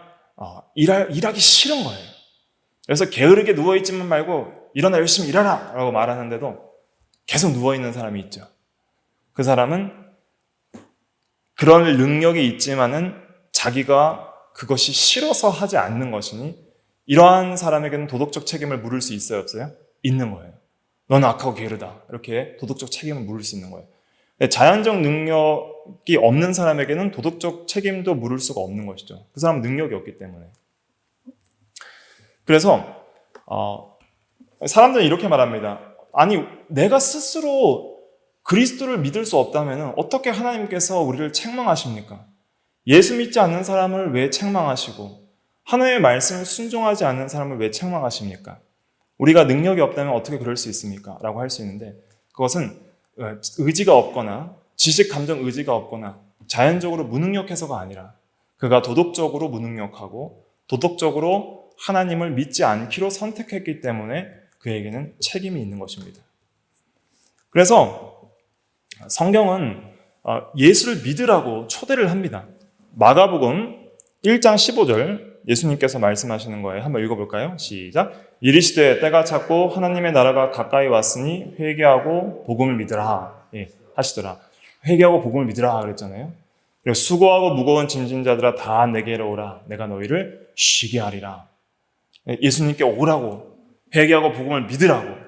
일하기 싫은 거예요. 그래서 게으르게 누워있지만 말고 일어나 열심히 일하라 라고 말하는데도 계속 누워있는 사람이 있죠. 그 사람은 그런 능력이 있지만은 자기가 그것이 싫어서 하지 않는 것이니 이러한 사람에게는 도덕적 책임을 물을 수 있어요, 없어요? 있는 거예요. 너는 악하고 게으르다, 이렇게 도덕적 책임을 물을 수 있는 거예요. 자연적 능력이 없는 사람에게는 도덕적 책임도 물을 수가 없는 것이죠. 그 사람은 능력이 없기 때문에. 그래서 사람들은 이렇게 말합니다. 아니, 내가 스스로 그리스도를 믿을 수 없다면 어떻게 하나님께서 우리를 책망하십니까? 예수 믿지 않는 사람을 왜 책망하시고 하나님의 말씀을 순종하지 않는 사람을 왜 책망하십니까? 우리가 능력이 없다면 어떻게 그럴 수 있습니까? 라고 할 수 있는데, 그것은 의지가 없거나 지식, 감정, 의지가 없거나 자연적으로 무능력해서가 아니라 그가 도덕적으로 무능력하고 도덕적으로 하나님을 믿지 않기로 선택했기 때문에 그에게는 책임이 있는 것입니다. 그래서 성경은 예수를 믿으라고 초대를 합니다. 마가복음 1장 15절 예수님께서 말씀하시는 거예요. 한번 읽어볼까요? 시작. 이르시되 때가 찼고 하나님의 나라가 가까이 왔으니 회개하고 복음을 믿으라 하시더라. 회개하고 복음을 믿으라 그랬잖아요. 그리고 수고하고 무거운 짐진 자들아 다 내게로 오라. 내가 너희를 쉬게 하리라. 예수님께 오라고, 회개하고 복음을 믿으라고.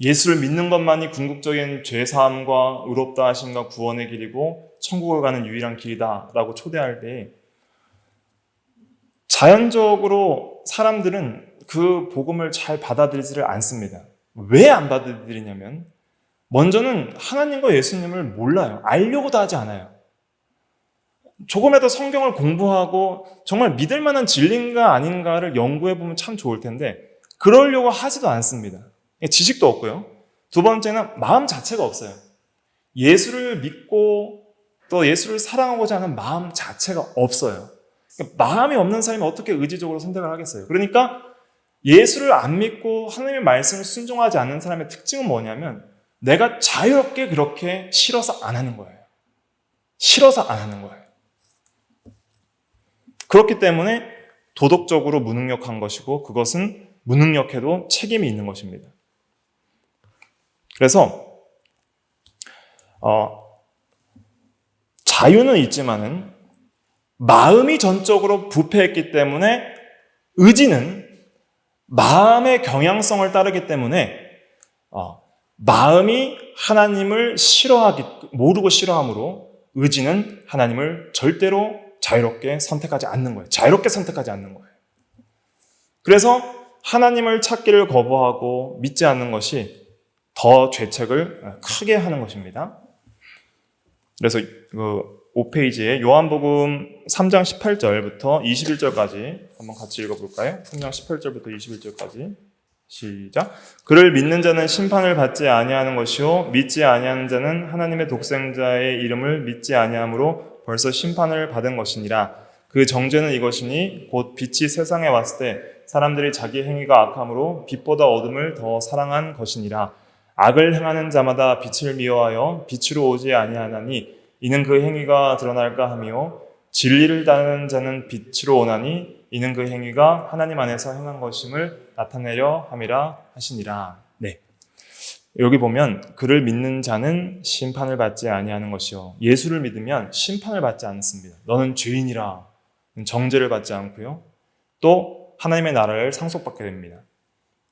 예수를 믿는 것만이 궁극적인 죄사함과 의롭다 하심과 구원의 길이고 천국을 가는 유일한 길이다 라고 초대할 때 자연적으로 사람들은 그 복음을 잘 받아들이지를 않습니다. 왜 안 받아들이냐면 먼저는 하나님과 예수님을 몰라요. 알려고도 하지 않아요. 조금이라도 성경을 공부하고 정말 믿을 만한 진리인가 아닌가를 연구해보면 참 좋을 텐데 그러려고 하지도 않습니다. 지식도 없고요. 두 번째는 마음 자체가 없어요. 예수를 믿고 또 예수를 사랑하고자 하는 마음 자체가 없어요. 마음이 없는 사람이 어떻게 의지적으로 선택을 하겠어요? 그러니까 예수를 안 믿고 하나님의 말씀을 순종하지 않는 사람의 특징은 뭐냐면 내가 자유롭게 그렇게 싫어서 안 하는 거예요. 싫어서 안 하는 거예요. 그렇기 때문에 도덕적으로 무능력한 것이고 그것은 무능력해도 책임이 있는 것입니다. 그래서 자유는 있지만은 마음이 전적으로 부패했기 때문에 의지는 마음의 경향성을 따르기 때문에 마음이 하나님을 모르고 싫어하므로 의지는 하나님을 절대로 자유롭게 선택하지 않는 거예요. 자유롭게 선택하지 않는 거예요. 그래서 하나님을 찾기를 거부하고 믿지 않는 것이 더 죄책을 크게 하는 것입니다. 그래서 5페이지에 요한복음 3장 18절부터 21절까지 한번 같이 읽어볼까요? 3장 18절부터 21절까지 시작. 그를 믿는 자는 심판을 받지 아니하는 것이요 믿지 아니하는 자는 하나님의 독생자의 이름을 믿지 아니함으로 벌써 심판을 받은 것이니라. 그 정죄는 이것이니 곧 빛이 세상에 왔을 때 사람들이 자기 행위가 악함으로 빛보다 어둠을 더 사랑한 것이니라. 악을 행하는 자마다 빛을 미워하여 빛으로 오지 아니하나니 이는 그 행위가 드러날까 하며 진리를 따르는 자는 빛으로 오나니 이는 그 행위가 하나님 안에서 행한 것임을 나타내려 함이라 하시니라. 네. 여기 보면 그를 믿는 자는 심판을 받지 아니하는 것이요. 예수를 믿으면 심판을 받지 않습니다. 너는 죄인이라 정죄를 받지 않고요. 또 하나님의 나라를 상속받게 됩니다.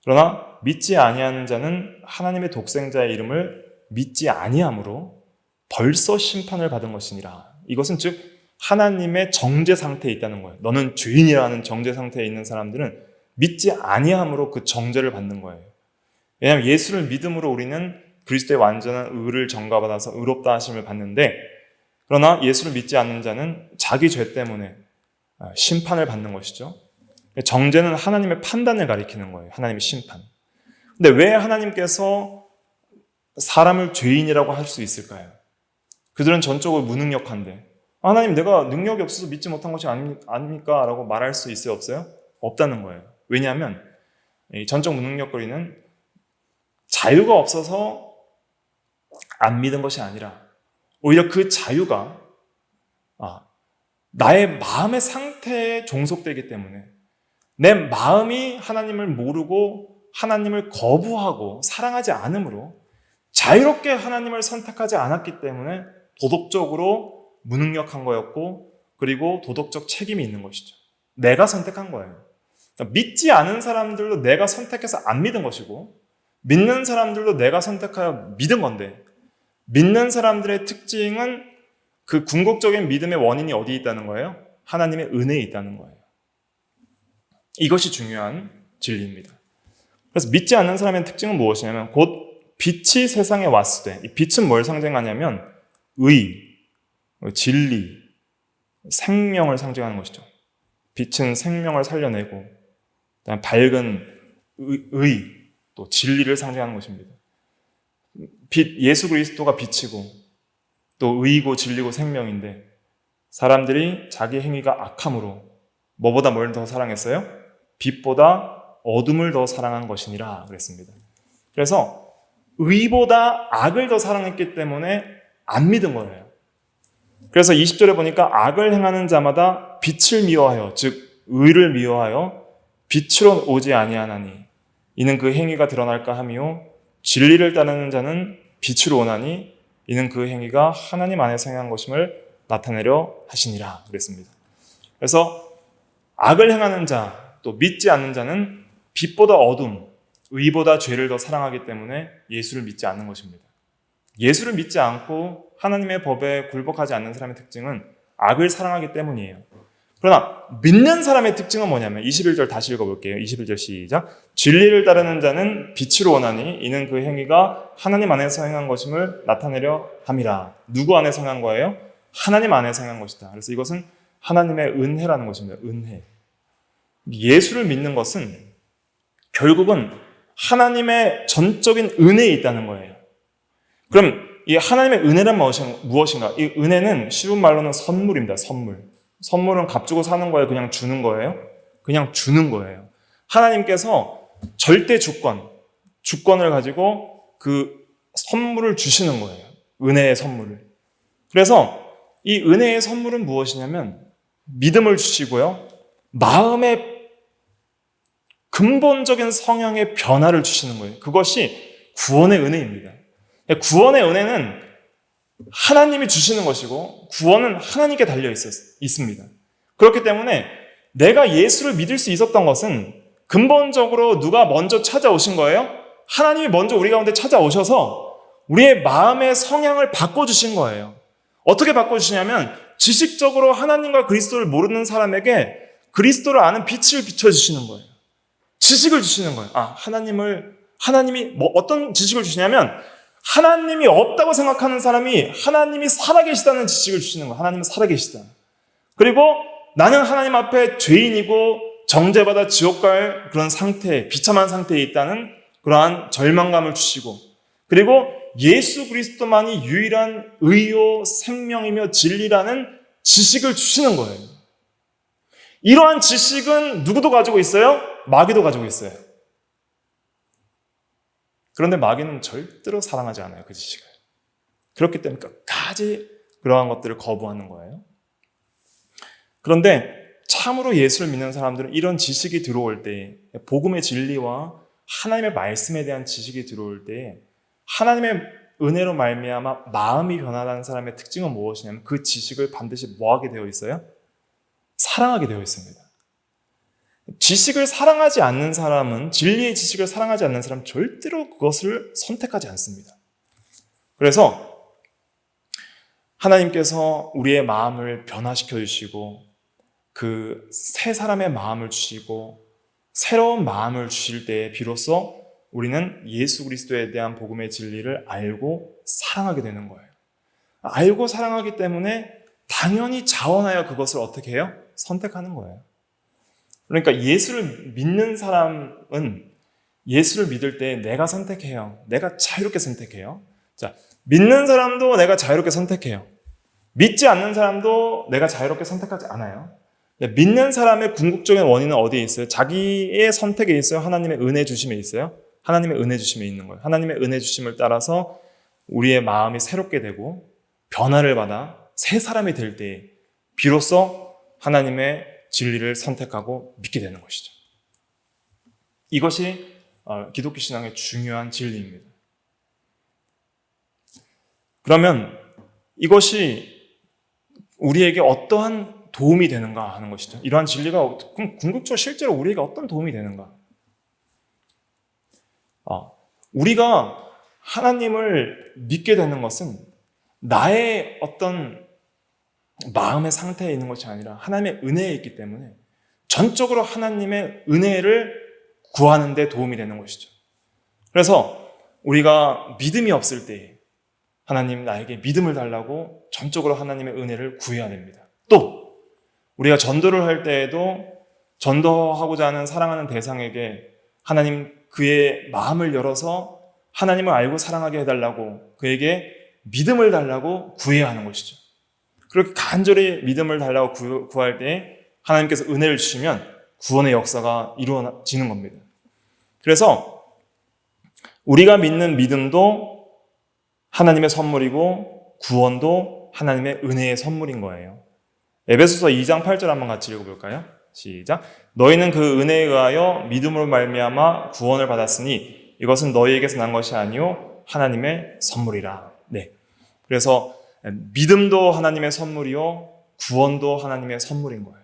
그러나 믿지 아니하는 자는 하나님의 독생자의 이름을 믿지 아니함으로 벌써 심판을 받은 것이니라. 이것은 즉 하나님의 정죄 상태에 있다는 거예요. 너는 죄인이라는 정죄 상태에 있는 사람들은 믿지 아니함으로 그 정죄를 받는 거예요. 왜냐하면 예수를 믿음으로 우리는 그리스도의 완전한 의를 전가받아서 의롭다 하심을 받는데, 그러나 예수를 믿지 않는 자는 자기 죄 때문에 심판을 받는 것이죠. 정죄는 하나님의 판단을 가리키는 거예요. 하나님의 심판. 근데 왜 하나님께서 사람을 죄인이라고 할 수 있을까요? 그들은 전적으로 무능력한데 하나님 내가 능력이 없어서 믿지 못한 것이 아닙니까? 라고 말할 수 있어요? 없어요? 없다는 거예요. 왜냐하면 이 전적 무능력거리는 자유가 없어서 안 믿은 것이 아니라 오히려 그 자유가 나의 마음의 상태에 종속되기 때문에 내 마음이 하나님을 모르고 하나님을 거부하고 사랑하지 않으므로 자유롭게 하나님을 선택하지 않았기 때문에 도덕적으로 무능력한 거였고, 그리고 도덕적 책임이 있는 것이죠. 내가 선택한 거예요. 그러니까 믿지 않은 사람들도 내가 선택해서 안 믿은 것이고, 믿는 사람들도 내가 선택하여 믿은 건데, 믿는 사람들의 특징은 그 궁극적인 믿음의 원인이 어디에 있다는 거예요? 하나님의 은혜에 있다는 거예요. 이것이 중요한 진리입니다. 그래서 믿지 않는 사람의 특징은 무엇이냐면 곧 빛이 세상에 왔을 때, 이 빛은 뭘 상징하냐면 의, 진리, 생명을 상징하는 것이죠. 빛은 생명을 살려내고 밝은 의, 또 진리를 상징하는 것입니다. 빛, 예수 그리스도가 빛이고 또 의이고 진리고 생명인데 사람들이 자기 행위가 악함으로 뭐보다 뭘 더 사랑했어요? 빛보다 어둠을 더 사랑한 것이니라 그랬습니다. 그래서 의보다 악을 더 사랑했기 때문에 안 믿은 거예요. 그래서 20절에 보니까 악을 행하는 자마다 빛을 미워하여, 즉 의를 미워하여 빛으로 오지 아니하나니 이는 그 행위가 드러날까 하며 진리를 따르는 자는 빛으로 오나니 이는 그 행위가 하나님 안에서 행한 것임을 나타내려 하시니라 그랬습니다. 그래서 악을 행하는 자, 또 믿지 않는 자는 빛보다 어둠, 의보다 죄를 더 사랑하기 때문에 예수를 믿지 않는 것입니다. 예수를 믿지 않고 하나님의 법에 굴복하지 않는 사람의 특징은 악을 사랑하기 때문이에요. 그러나 믿는 사람의 특징은 뭐냐면 21절 다시 읽어볼게요. 21절 시작. 진리를 따르는 자는 빛으로 원하니 이는 그 행위가 하나님 안에서 행한 것임을 나타내려 함이라. 누구 안에서 행한 거예요? 하나님 안에서 행한 것이다. 그래서 이것은 하나님의 은혜라는 것입니다. 은혜. 예수를 믿는 것은 결국은 하나님의 전적인 은혜에 있다는 거예요. 그럼 이 하나님의 은혜란 무엇인가? 이 은혜는 쉬운 말로는 선물입니다. 선물. 선물은 값 주고 사는 거예요? 그냥 주는 거예요? 그냥 주는 거예요. 하나님께서 절대 주권을 가지고 그 선물을 주시는 거예요. 은혜의 선물을. 그래서 이 은혜의 선물은 무엇이냐면 믿음을 주시고요. 마음의 근본적인 성향의 변화를 주시는 거예요. 그것이 구원의 은혜입니다. 구원의 은혜는 하나님이 주시는 것이고 구원은 하나님께 달려 있습니다. 그렇기 때문에 내가 예수를 믿을 수 있었던 것은 근본적으로 누가 먼저 찾아오신 거예요? 하나님이 먼저 우리 가운데 찾아오셔서 우리의 마음의 성향을 바꿔주신 거예요. 어떻게 바꿔주시냐면 지식적으로 하나님과 그리스도를 모르는 사람에게 그리스도를 아는 빛을 비춰주시는 거예요. 지식을 주시는 거예요. 하나님이 어떤 지식을 주시냐면 하나님이 없다고 생각하는 사람이 하나님이 살아계시다는 지식을 주시는 거예요. 하나님은 살아계시다. 그리고 나는 하나님 앞에 죄인이고 정죄받아 지옥 갈 그런 상태, 비참한 상태에 있다는 그러한 절망감을 주시고, 그리고 예수 그리스도만이 유일한 의요 생명이며 진리라는 지식을 주시는 거예요. 이러한 지식은 누구도 가지고 있어요? 마귀도 가지고 있어요. 그런데 마귀는 절대로 사랑하지 않아요, 그 지식을. 그렇기 때문에 끝까지 그러한 것들을 거부하는 거예요. 그런데 참으로 예수를 믿는 사람들은 이런 지식이 들어올 때, 복음의 진리와 하나님의 말씀에 대한 지식이 들어올 때 하나님의 은혜로 말미암아 마음이 변화하는 사람의 특징은 무엇이냐면 그 지식을 반드시 뭐하게 되어 있어요? 사랑하게 되어 있습니다. 지식을 사랑하지 않는 사람은, 진리의 지식을 사랑하지 않는 사람은 절대로 그것을 선택하지 않습니다. 그래서 하나님께서 우리의 마음을 변화시켜 주시고 그 새 사람의 마음을 주시고 새로운 마음을 주실 때에 비로소 우리는 예수 그리스도에 대한 복음의 진리를 알고 사랑하게 되는 거예요. 알고 사랑하기 때문에 당연히 자원하여 그것을 어떻게 해요? 선택하는 거예요. 그러니까 예수를 믿는 사람은 예수를 믿을 때 내가 선택해요. 내가 자유롭게 선택해요. 자, 믿는 사람도 내가 자유롭게 선택해요. 믿지 않는 사람도 내가 자유롭게 선택하지 않아요. 믿는 사람의 궁극적인 원인은 어디에 있어요? 자기의 선택에 있어요? 하나님의 은혜 주심에 있어요? 하나님의 은혜 주심에 있는 거예요. 하나님의 은혜 주심을 따라서 우리의 마음이 새롭게 되고 변화를 받아 새 사람이 될 때 비로소 하나님의 진리를 선택하고 믿게 되는 것이죠. 이것이 기독교 신앙의 중요한 진리입니다. 그러면 이것이 우리에게 어떠한 도움이 되는가 하는 것이죠. 이러한 진리가 궁극적으로 실제로 우리에게 어떤 도움이 되는가? 우리가 하나님을 믿게 되는 것은 나의 어떤 마음의 상태에 있는 것이 아니라 하나님의 은혜에 있기 때문에 전적으로 하나님의 은혜를 구하는 데 도움이 되는 것이죠. 그래서 우리가 믿음이 없을 때 하나님 나에게 믿음을 달라고 전적으로 하나님의 은혜를 구해야 됩니다. 또 우리가 전도를 할 때에도 전도하고자 하는 사랑하는 대상에게 하나님 그의 마음을 열어서 하나님을 알고 사랑하게 해달라고 그에게 믿음을 달라고 구해야 하는 것이죠. 그렇게 간절히 믿음을 달라고 구할 때 하나님께서 은혜를 주시면 구원의 역사가 이루어지는 겁니다. 그래서 우리가 믿는 믿음도 하나님의 선물이고 구원도 하나님의 은혜의 선물인 거예요. 에베소서 2장 8절 한번 같이 읽어볼까요? 시작. 너희는 그 은혜에 의하여 믿음으로 말미암아 구원을 받았으니 이것은 너희에게서 난 것이 아니요 하나님의 선물이라. 네. 그래서 믿음도 하나님의 선물이요 구원도 하나님의 선물인 거예요.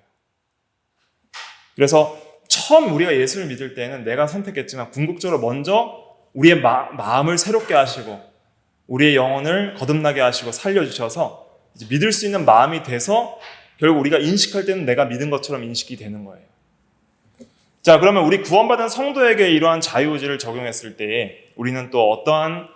그래서 처음 우리가 예수를 믿을 때는 내가 선택했지만 궁극적으로 먼저 우리의 마음을 새롭게 하시고 우리의 영혼을 거듭나게 하시고 살려주셔서 이제 믿을 수 있는 마음이 돼서 결국 우리가 인식할 때는 내가 믿은 것처럼 인식이 되는 거예요. 자, 그러면 우리 구원받은 성도에게 이러한 자유의지를 적용했을 때에 우리는 또 어떠한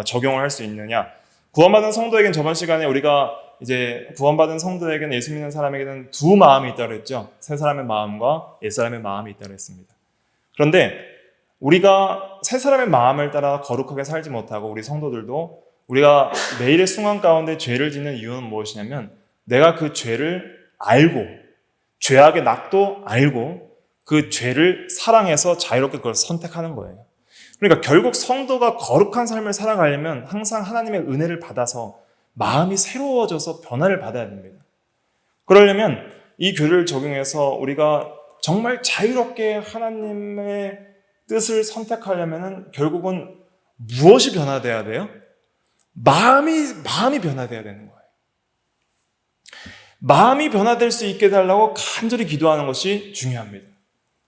적용을 할 수 있느냐? 구원받은 성도에게는 저번 시간에 우리가 이제 구원받은 성도에게는 예수 믿는 사람에게는 두 마음이 있다고 했죠. 새 사람의 마음과 옛 사람의 마음이 있다고 했습니다. 그런데 우리가 새 사람의 마음을 따라 거룩하게 살지 못하고 우리 성도들도 우리가 매일의 순간 가운데 죄를 짓는 이유는 무엇이냐면 내가 그 죄를 알고 죄악의 낙도 알고 그 죄를 사랑해서 자유롭게 그걸 선택하는 거예요. 그러니까 결국 성도가 거룩한 삶을 살아가려면 항상 하나님의 은혜를 받아서 마음이 새로워져서 변화를 받아야 됩니다. 그러려면 이 교리를 적용해서 우리가 정말 자유롭게 하나님의 뜻을 선택하려면 결국은 무엇이 변화돼야 돼요? 마음이 변화돼야 되는 거예요. 마음이 변화될 수 있게 해달라고 간절히 기도하는 것이 중요합니다.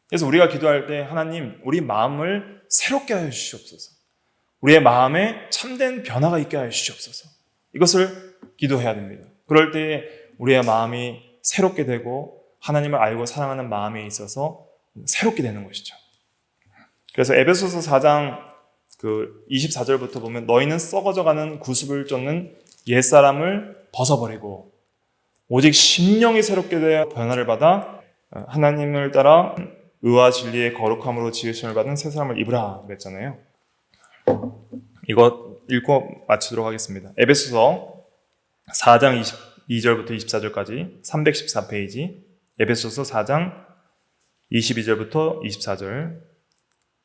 그래서 우리가 기도할 때 하나님 우리 마음을 새롭게 하여 주시옵소서. 우리의 마음에 참된 변화가 있게 하여 주시옵소서. 이것을 기도해야 됩니다. 그럴 때 우리의 마음이 새롭게 되고 하나님을 알고 사랑하는 마음에 있어서 새롭게 되는 것이죠. 그래서 에베소서 4장 24절부터 보면 너희는 썩어져가는 구습을 쫓는 옛사람을 벗어버리고 오직 심령이 새롭게 되어 변화를 받아 하나님을 따라 의와 진리의 거룩함으로 지으심을 받은 새 사람을 입으라 그랬잖아요. 이거 읽고 마치도록 하겠습니다. 에베소서 4장 22절부터 24절까지 314페이지, 에베소서 4장 22절부터 24절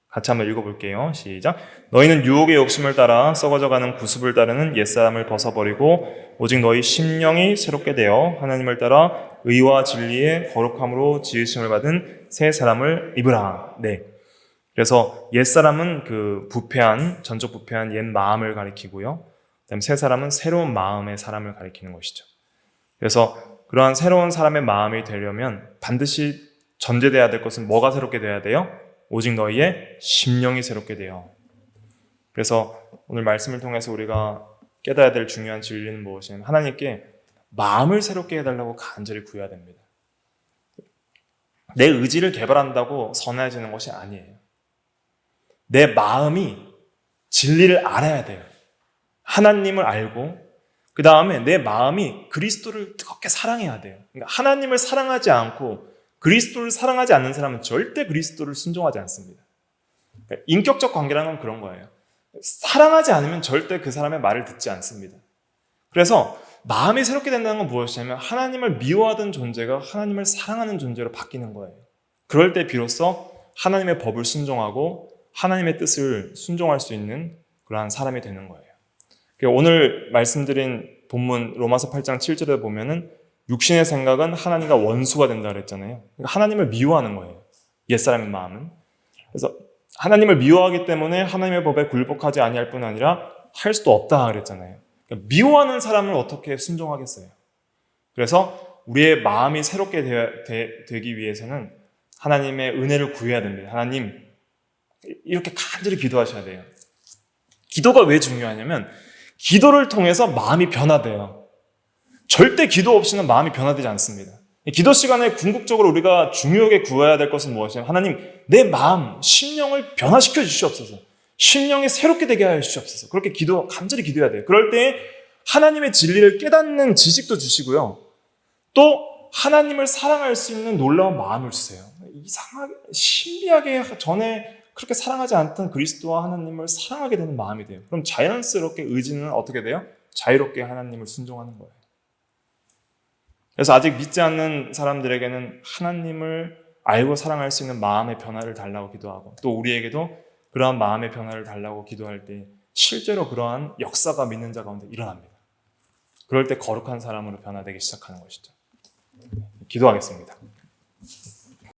같이 한번 읽어볼게요. 시작. 너희는 유혹의 욕심을 따라 썩어져가는 구습을 따르는 옛사람을 벗어버리고 오직 너희 심령이 새롭게 되어 하나님을 따라 의와 진리의 거룩함으로 지으심을 받은 새 사람을 입으라. 네. 그래서 옛사람은 그 부패한, 전적 부패한 옛 마음을 가리키고요. 그다음에 새 사람은 새로운 마음의 사람을 가리키는 것이죠. 그래서 그러한 새로운 사람의 마음이 되려면 반드시 전제돼야 될 것은 뭐가 새롭게 돼야 돼요? 오직 너희의 심령이 새롭게 돼요. 그래서 오늘 말씀을 통해서 우리가 깨달아야 될 중요한 진리는 무엇이냐면 하나님께 마음을 새롭게 해달라고 간절히 구해야 됩니다. 내 의지를 개발한다고 선해지는 것이 아니에요. 내 마음이 진리를 알아야 돼요. 하나님을 알고 그 다음에 내 마음이 그리스도를 뜨겁게 사랑해야 돼요. 그러니까 하나님을 사랑하지 않고 그리스도를 사랑하지 않는 사람은 절대 그리스도를 순종하지 않습니다. 그러니까 인격적 관계라는 건 그런 거예요. 사랑하지 않으면 절대 그 사람의 말을 듣지 않습니다. 그래서 마음이 새롭게 된다는 건 무엇이냐면 하나님을 미워하던 존재가 하나님을 사랑하는 존재로 바뀌는 거예요. 그럴 때 비로소 하나님의 법을 순종하고 하나님의 뜻을 순종할 수 있는 그러한 사람이 되는 거예요. 오늘 말씀드린 본문 로마서 8장 7절에 보면은 육신의 생각은 하나님과 원수가 된다 그랬잖아요. 그러니까 하나님을 미워하는 거예요. 옛사람의 마음은. 그래서 하나님을 미워하기 때문에 하나님의 법에 굴복하지 아니할 뿐 아니라 할 수도 없다 그랬잖아요. 그러니까 미워하는 사람을 어떻게 순종하겠어요? 그래서 우리의 마음이 새롭게 되기 위해서는 하나님의 은혜를 구해야 됩니다. 하나님, 이렇게 간절히 기도하셔야 돼요. 기도가 왜 중요하냐면 기도를 통해서 마음이 변화돼요. 절대 기도 없이는 마음이 변화되지 않습니다. 기도 시간에 궁극적으로 우리가 중요하게 구해야 될 것은 무엇이냐면 하나님, 내 마음, 심령을 변화시켜 주시옵소서. 심령이 새롭게 되게 하여 주시옵소서. 그렇게 간절히 기도해야 돼요. 그럴 때 하나님의 진리를 깨닫는 지식도 주시고요. 또 하나님을 사랑할 수 있는 놀라운 마음을 주세요. 이상하게, 신비하게 전에 그렇게 사랑하지 않던 그리스도와 하나님을 사랑하게 되는 마음이 돼요. 그럼 자연스럽게 의지는 어떻게 돼요? 자유롭게 하나님을 순종하는 거예요. 그래서 아직 믿지 않는 사람들에게는 하나님을 알고 사랑할 수 있는 마음의 변화를 달라고 기도하고 또 우리에게도 그러한 마음의 변화를 달라고 기도할 때 실제로 그러한 역사가 믿는 자 가운데 일어납니다. 그럴 때 거룩한 사람으로 변화되기 시작하는 것이죠. 기도하겠습니다.